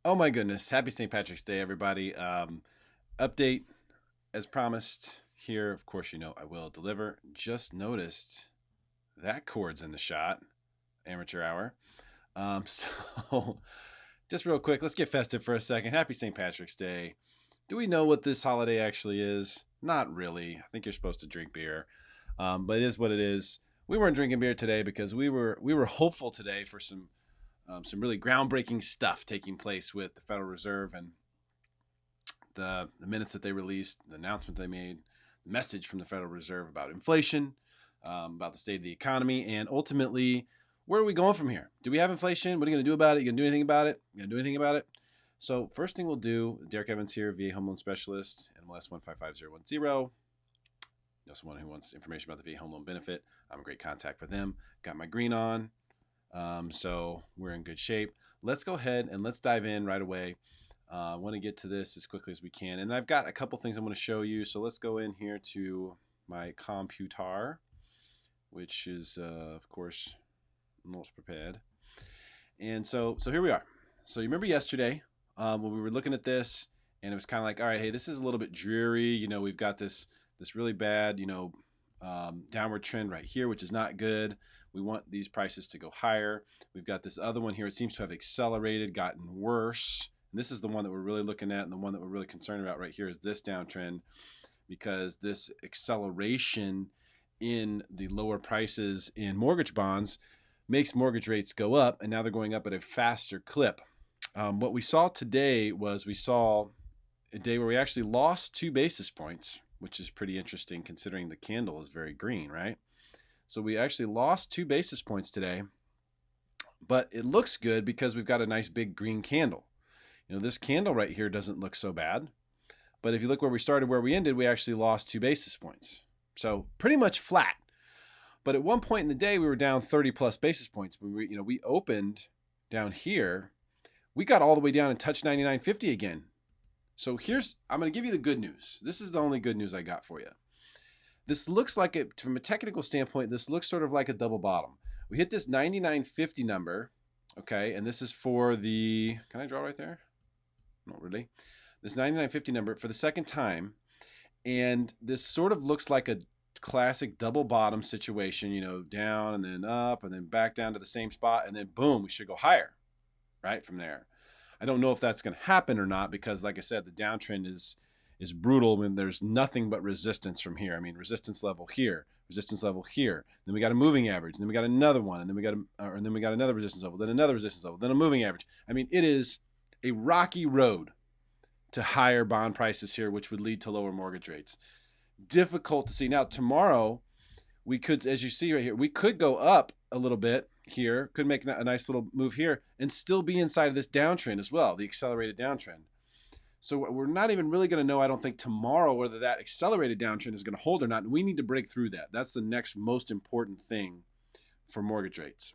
Oh my goodness. Happy St. Patrick's Day, everybody. Update as promised here. Of course, you know I will deliver. Just noticed that chord's in the shot. Amateur hour. So just real quick, let's get festive for a second. Happy St. Patrick's Day. Do we know what this holiday actually is? Not really. I think you're supposed to drink beer. But it is what it is. We weren't drinking beer today because we were hopeful today for some really groundbreaking stuff taking place with the Federal Reserve and the minutes that they released, the announcement they made, the message from the Federal Reserve about inflation, about the state of the economy, and ultimately, where are we going from here? Do we have inflation? What are you going to do about it? You going to do anything about it? You going to do anything about it? So first thing we'll do, Derrick Evans here, VA Home Loan Specialist, NMLS 155010. You know, someone who wants information about the VA Home Loan Benefit. I'm a great contact for them. Got my green on. So we're in good shape. Let's go ahead and let's dive in right away. I want to get to this as quickly as we can. And I've got a couple things I want to show you. So let's go in here to my computer, which is, of course, most prepared. And so here we are. So you remember yesterday when we were looking at this, and it was kind of like, all right, hey, this is a little bit dreary. You know, we've got this really bad, downward trend right here, which is not good. We want these prices to go higher. We've got this other one here. It seems to have accelerated, gotten worse. And this is the one that we're really looking at, and the one that we're really concerned about right here is this downtrend, because this acceleration in the lower prices in mortgage bonds makes mortgage rates go up, and now they're going up at a faster clip. What we saw today was we saw a day where we actually lost 2 basis points, which is pretty interesting considering the candle is very green, right? So we actually lost 2 basis points today, but it looks good because we've got a nice big green candle. You know, this candle right here doesn't look so bad, but if you look where we started, where we ended, we actually lost 2 basis points. So pretty much flat. But at one point in the day, we were down 30 plus basis points. We opened down here. We got all the way down and touched 99.50 again. So I'm going to give you the good news. This is the only good news I got for you. This looks like it, from a technical standpoint, this looks sort of like a double bottom. We hit this 99.50 number, okay, and this is for the, can I draw right there? Not really. This 99.50 number for the second time, and this sort of looks like a classic double bottom situation, you know, down and then up and then back down to the same spot, and then boom, we should go higher, right, from there. I don't know if that's going to happen or not because, like I said, the downtrend is brutal when there's nothing but resistance from here. I mean, resistance level here, resistance level here. Then we got a moving average. Then we got another one, and then we got another resistance level. Then another resistance level. Then a moving average. I mean, it is a rocky road to higher bond prices here, which would lead to lower mortgage rates. Difficult to see. Now, tomorrow, we could, as you see right here, we could go up a little bit here, could make a nice little move here, and still be inside of this downtrend as well, the accelerated downtrend. So we're not even really going to know, I don't think, tomorrow whether that accelerated downtrend is going to hold or not. And we need to break through that. That's the next most important thing for mortgage rates.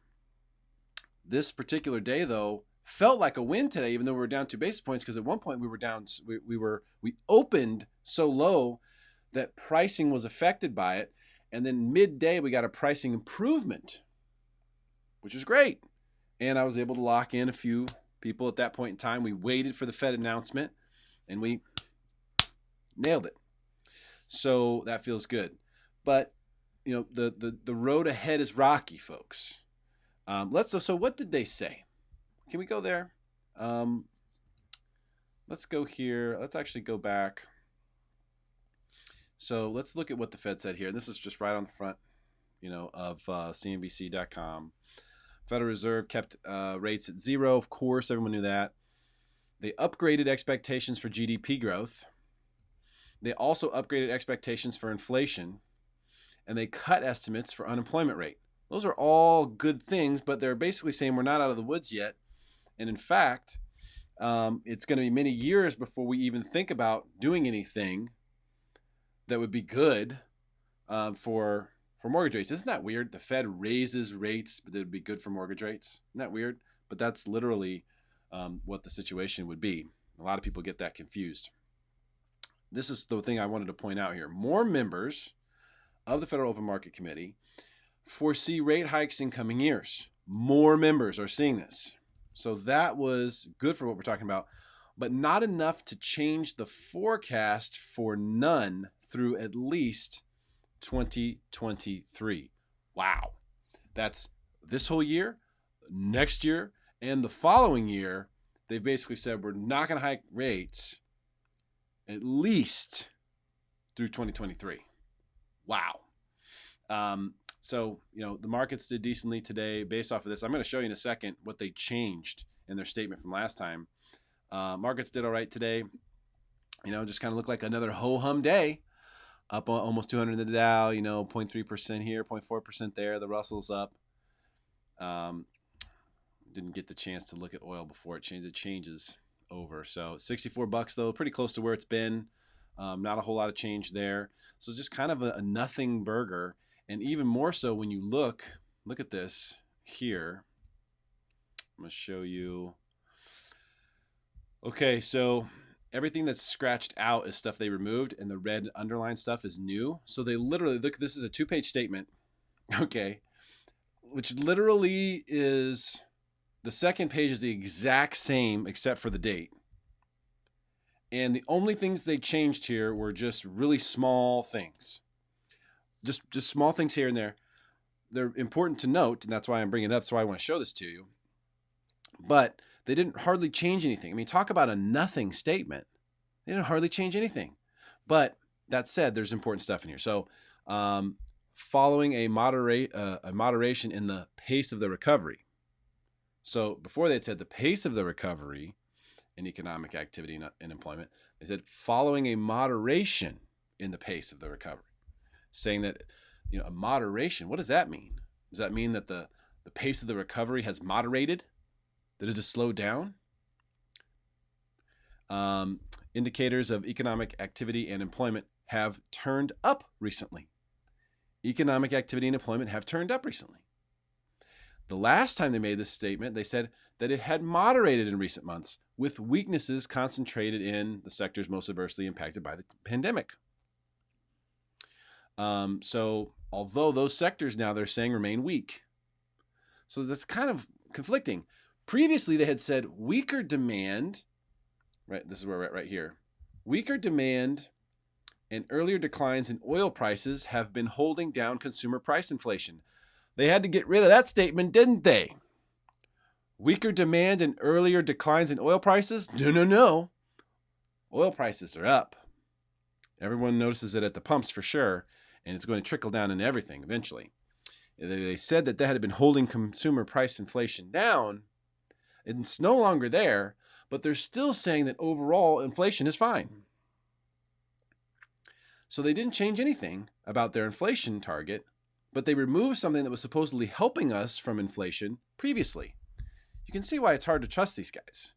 This particular day, though, felt like a win today, even though we were down 2 basis points, because at one point we were down, we opened so low that pricing was affected by it. And then midday, we got a pricing improvement, which is great. And I was able to lock in a few people at that point in time. We waited for the Fed announcement, and we nailed it. So that feels good. But, you know, the road ahead is rocky, folks. So what did they say? Can we go there? Let's go here. Let's actually go back. So let's look at what the Fed said here. This is just right on the front, of CNBC.com. Federal Reserve kept rates at 0. Of course, everyone knew that. They upgraded expectations for GDP growth. They also upgraded expectations for inflation. And they cut estimates for unemployment rate. Those are all good things, but they're basically saying we're not out of the woods yet. And in fact, it's going to be many years before we even think about doing anything that would be good for mortgage rates. Isn't that weird? The Fed raises rates, but it would be good for mortgage rates. Isn't that weird? But that's literally what the situation would be. A lot of people get that confused. This is the thing I wanted to point out here. More members of the Federal Open Market Committee foresee rate hikes in coming years. More members are seeing this. So that was good for what we're talking about, but not enough to change the forecast for none through at least 2023. Wow. That's this whole year, next year, and the following year. They've basically said we're not going to hike rates at least through 2023. Wow. So, the markets did decently today based off of this. I'm going to show you in a second what they changed in their statement from last time. Markets did all right today. Just kind of looked like another ho-hum day. Up almost 200 in the Dow, 0.3% here, 0.4% there. The Russell's up. Didn't get the chance to look at oil before it changed. It changes over. So $64 though, pretty close to where it's been. Not a whole lot of change there. So just kind of a nothing burger. And even more so when you look at this here. I'm going to show you. Okay, so everything that's scratched out is stuff they removed, and the red underlined stuff is new. So they literally, look, this is a 2-page statement, okay, which literally is, the second page is the exact same except for the date. And the only things they changed here were just really small things. Just small things here and there. They're important to note, and that's why I'm bringing it up, so I want to show this to you. But they didn't hardly change anything. I mean, talk about a nothing statement. They didn't hardly change anything. But that said, there's important stuff in here. So following a moderation in the pace of the recovery. So before they had said the pace of the recovery in economic activity and employment, they said following a moderation in the pace of the recovery. Saying that, a moderation, what does that mean? Does that mean that the pace of the recovery has moderated? That it has slowed down? Indicators of economic activity and employment have turned up recently. Economic activity and employment have turned up recently. The last time they made this statement, they said that it had moderated in recent months, with weaknesses concentrated in the sectors most adversely impacted by the pandemic. So although those sectors now they're saying remain weak. So that's kind of conflicting. Previously, they had said weaker demand, right? This is where we're at right here. Weaker demand and earlier declines in oil prices have been holding down consumer price inflation. They had to get rid of that statement, didn't they? Weaker demand and earlier declines in oil prices? No. Oil prices are up. Everyone notices it at the pumps for sure, and it's going to trickle down into everything eventually. They said that had been holding consumer price inflation down. It's no longer there, but they're still saying that overall inflation is fine. So they didn't change anything about their inflation target, but they removed something that was supposedly helping us from inflation previously. You can see why it's hard to trust these guys.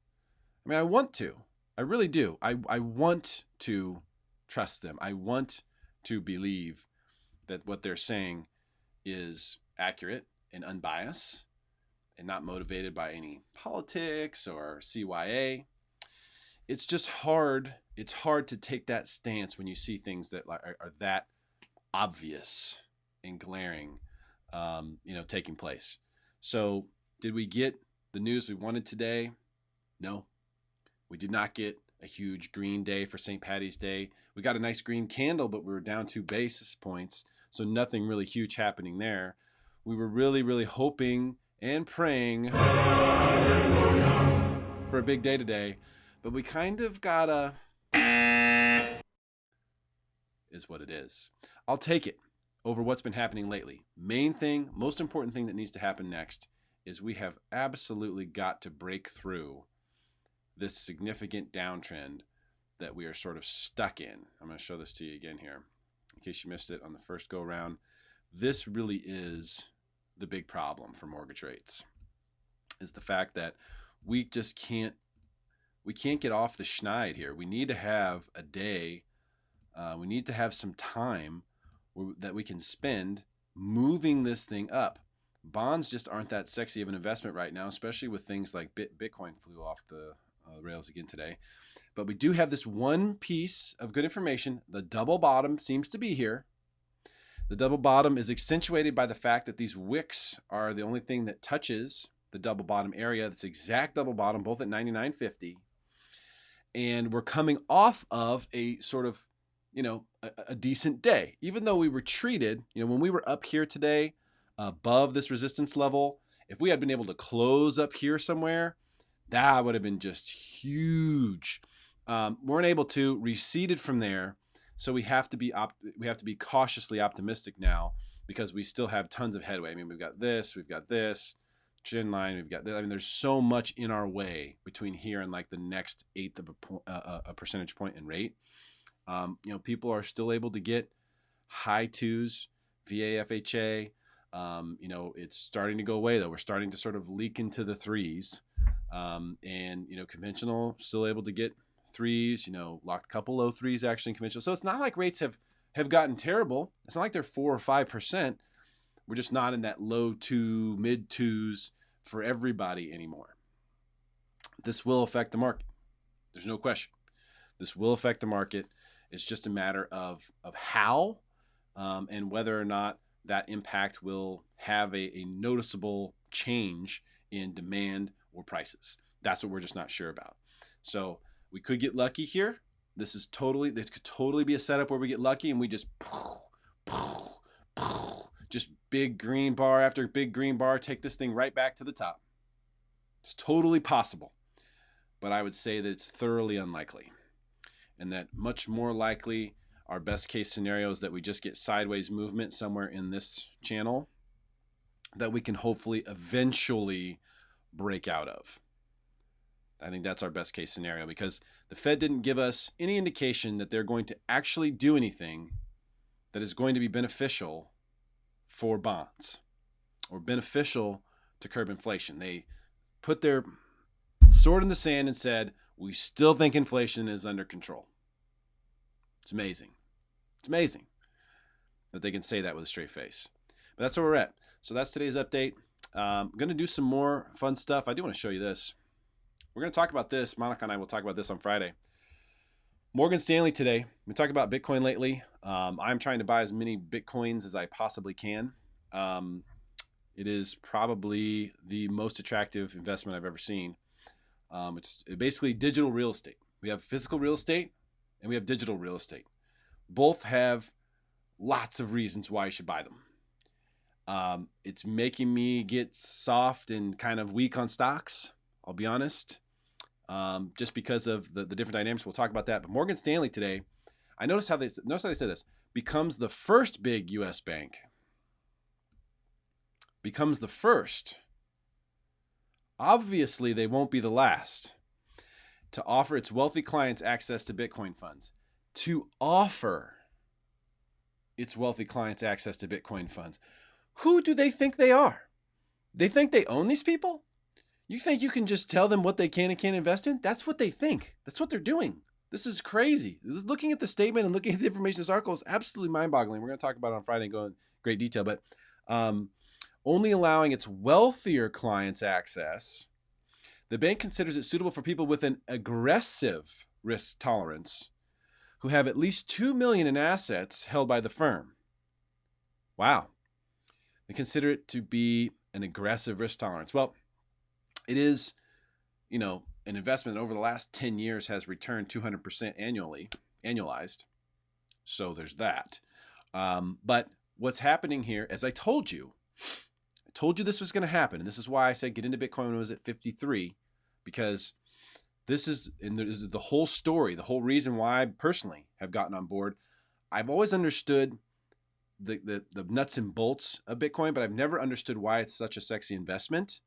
I mean, I want to. I really do. I want to trust them. I want to believe that what they're saying is accurate and unbiased and not motivated by any politics or CYA. It's just hard. It's hard to take that stance when you see things that are that obvious and glaring, taking place. So did we get the news we wanted today? No, we did not get a huge green day for St. Patty's Day. We got a nice green candle, but we were down 2 basis points. So nothing really huge happening there. We were really, really hoping and praying for a big day today, but we kind of gotta, is what it is. I'll take it over what's been happening lately. Main thing, most important thing that needs to happen next is we have absolutely got to break through this significant downtrend that we are sort of stuck in. I'm going to show this to you again here in case you missed it on the first go around. This really is the big problem for mortgage rates, is the fact that we just can't get off the schneid here. We need to have a day, we need to have some time that we can spend moving this thing up. Bonds just aren't that sexy of an investment right now, especially with things like Bitcoin flew off the rails again today. But we do have this one piece of good information. The double bottom seems to be here. The double bottom is accentuated by the fact that these wicks are the only thing that touches the double bottom area, this exact double bottom, both at 99.50. And we're coming off of a sort of, a decent day. Even though we retreated, when we were up here today above this resistance level, if we had been able to close up here somewhere, that would have been just huge. Weren't able to, receded from there. So we have to be cautiously optimistic now, because we still have tons of headway. I mean, we've got this, trend line, we've got, there's so much in our way between here and like the next eighth of a percentage point in rate. People are still able to get high twos, VA, FHA. It's starting to go away though. We're starting to sort of leak into the threes. And conventional still able to get threes, locked a couple low threes actually in conventional. So it's not like rates have gotten terrible. It's not like they're 4 or 5%. We're just not in that low two, mid twos for everybody anymore. This will affect the market. There's no question. This will affect the market. It's just a matter of how and whether or not that impact will have a noticeable change in demand or prices. That's what we're just not sure about. So we could get lucky here. This could totally be a setup where we get lucky and we just big green bar after big green bar, take this thing right back to the top. It's totally possible, but I would say that it's thoroughly unlikely, and that much more likely our best case scenario is that we just get sideways movement somewhere in this channel that we can hopefully eventually break out of. I think that's our best case scenario, because the Fed didn't give us any indication that they're going to actually do anything that is going to be beneficial for bonds or beneficial to curb inflation. They put their sword in the sand and said, we still think inflation is under control. It's amazing. It's amazing that they can say that with a straight face. But that's where we're at. So that's today's update. I'm going to do some more fun stuff. I do want to show you this. We're going to talk about this. Monica and I will talk about this on Friday. Morgan Stanley today. We talked about Bitcoin lately. I'm trying to buy as many Bitcoins as I possibly can. It is probably the most attractive investment I've ever seen. It's basically digital real estate. We have physical real estate and we have digital real estate. Both have lots of reasons why you should buy them. It's making me get soft and kind of weak on stocks, I'll be honest. Just because of the different dynamics. We'll talk about that. But Morgan Stanley today, I noticed how they said this, becomes the first big U.S. bank. Becomes the first. Obviously, they won't be the last to offer its wealthy clients access to Bitcoin funds. To offer its wealthy clients access to Bitcoin funds. Who do they think they are? They think they own these people? You think you can just tell them what they can and can't invest in? That's what they think. That's what they're doing. This is crazy. Looking at the statement and looking at the information in this article is absolutely mind-boggling. We're going to talk about it on Friday and go in great detail. But only allowing its wealthier clients access, the bank considers it suitable for people with an aggressive risk tolerance who have at least $2 million in assets held by the firm. Wow. They consider it to be an aggressive risk tolerance. Well, it is, an investment that over the last 10 years has returned 200% annualized. So there's that. But what's happening here, as I told you this was going to happen. And this is why I said get into Bitcoin when it was at 53, because this is the whole story, the whole reason why I personally have gotten on board. I've always understood the nuts and bolts of Bitcoin, but I've never understood why it's such a sexy investment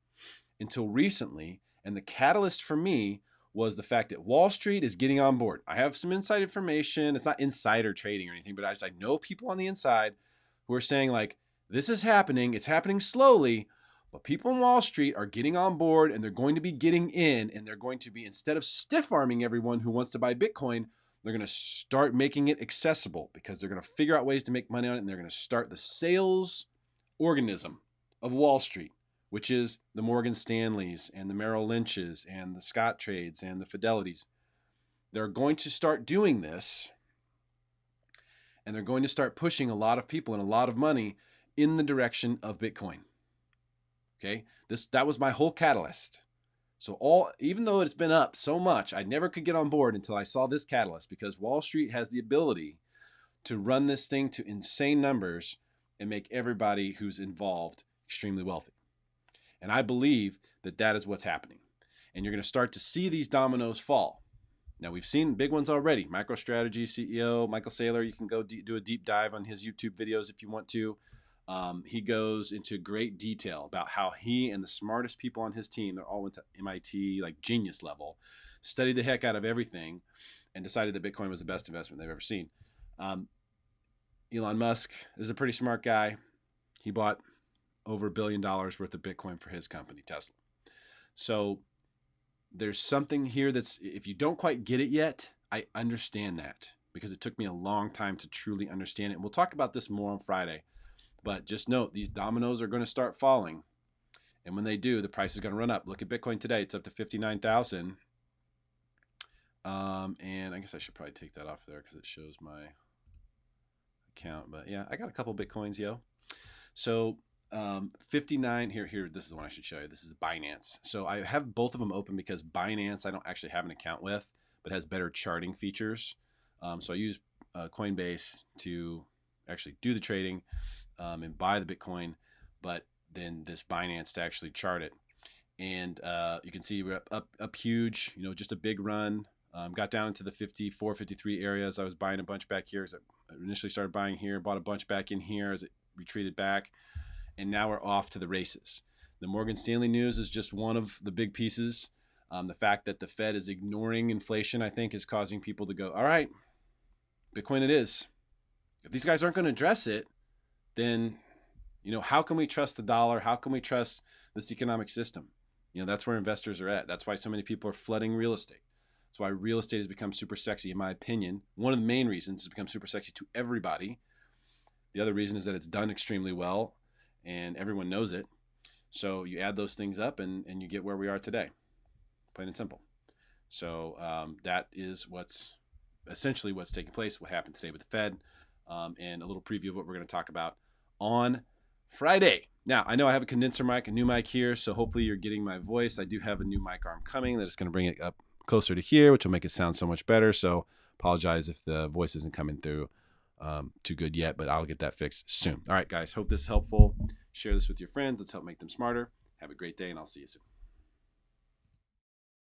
until recently. And the catalyst for me was the fact that Wall Street is getting on board. I have some inside information. It's not insider trading or anything, but I know people on the inside who are saying like, this is happening. It's happening slowly, but people in Wall Street are getting on board and they're going to be getting in, and they're going to be, instead of stiff arming everyone who wants to buy Bitcoin, they're going to start making it accessible because they're going to figure out ways to make money on it. And they're going to start the sales organism of Wall Street, which is the Morgan Stanleys and the Merrill Lynches and the Scott Trades and the Fidelities. They're going to start doing this, and they're going to start pushing a lot of people and a lot of money in the direction of Bitcoin. Okay, that was my whole catalyst. So even though it's been up so much, I never could get on board until I saw this catalyst, because Wall Street has the ability to run this thing to insane numbers and make everybody who's involved extremely wealthy. And I believe that that is what's happening. And you're going to start to see these dominoes fall. Now, we've seen big ones already. MicroStrategy CEO Michael Saylor, you can go do a deep dive on his YouTube videos if you want to. He goes into great detail about how he and the smartest people on his team, they're all went to MIT, like genius level, studied the heck out of everything and decided that Bitcoin was the best investment they've ever seen. Elon Musk is a pretty smart guy. He bought over $1 billion worth of Bitcoin for his company, Tesla. So there's something here that's, if you don't quite get it yet, I understand that, because it took me a long time to truly understand it. And we'll talk about this more on Friday. But just note, these dominoes are going to start falling. And when they do, the price is going to run up. Look at Bitcoin today. It's up to 59,000. And I guess I should probably take that off there because it shows my account. But yeah, I got a couple Bitcoins, yo. So 59 here, this is the one I should show you. This is Binance. So I have both of them open because Binance I don't actually have an account with, but has better charting features. So I use Coinbase to actually do the trading and buy the Bitcoin, but then this Binance to actually chart it. And you can see we're up huge, just a big run. Got down into the 54, 53 areas. I was buying a bunch back here. As I initially started buying here, bought a bunch back in here as it retreated back. And now we're off to the races. The Morgan Stanley news is just one of the big pieces. The fact that the Fed is ignoring inflation, I think, is causing people to go, all right, Bitcoin it is. If these guys aren't going to address it, then, how can we trust the dollar? How can we trust this economic system? That's where investors are at. That's why so many people are flooding real estate. That's why real estate has become super sexy, in my opinion. One of the main reasons it's become super sexy to everybody. The other reason is that it's done extremely well and everyone knows it. So you add those things up and you get where we are today, plain and simple. So that is essentially what's taking place, what happened today with the Fed, and a little preview of what we're going to talk about on Friday. Now, I know I have a condenser mic, a new mic here, so hopefully you're getting my voice. I do have a new mic arm coming that is going to bring it up closer to here, which will make it sound so much better. So apologize if the voice isn't coming through too good yet, but I'll get that fixed soon. All right, guys, hope this is helpful. Share this with your friends. Let's help make them smarter. Have a great day, and I'll see you soon.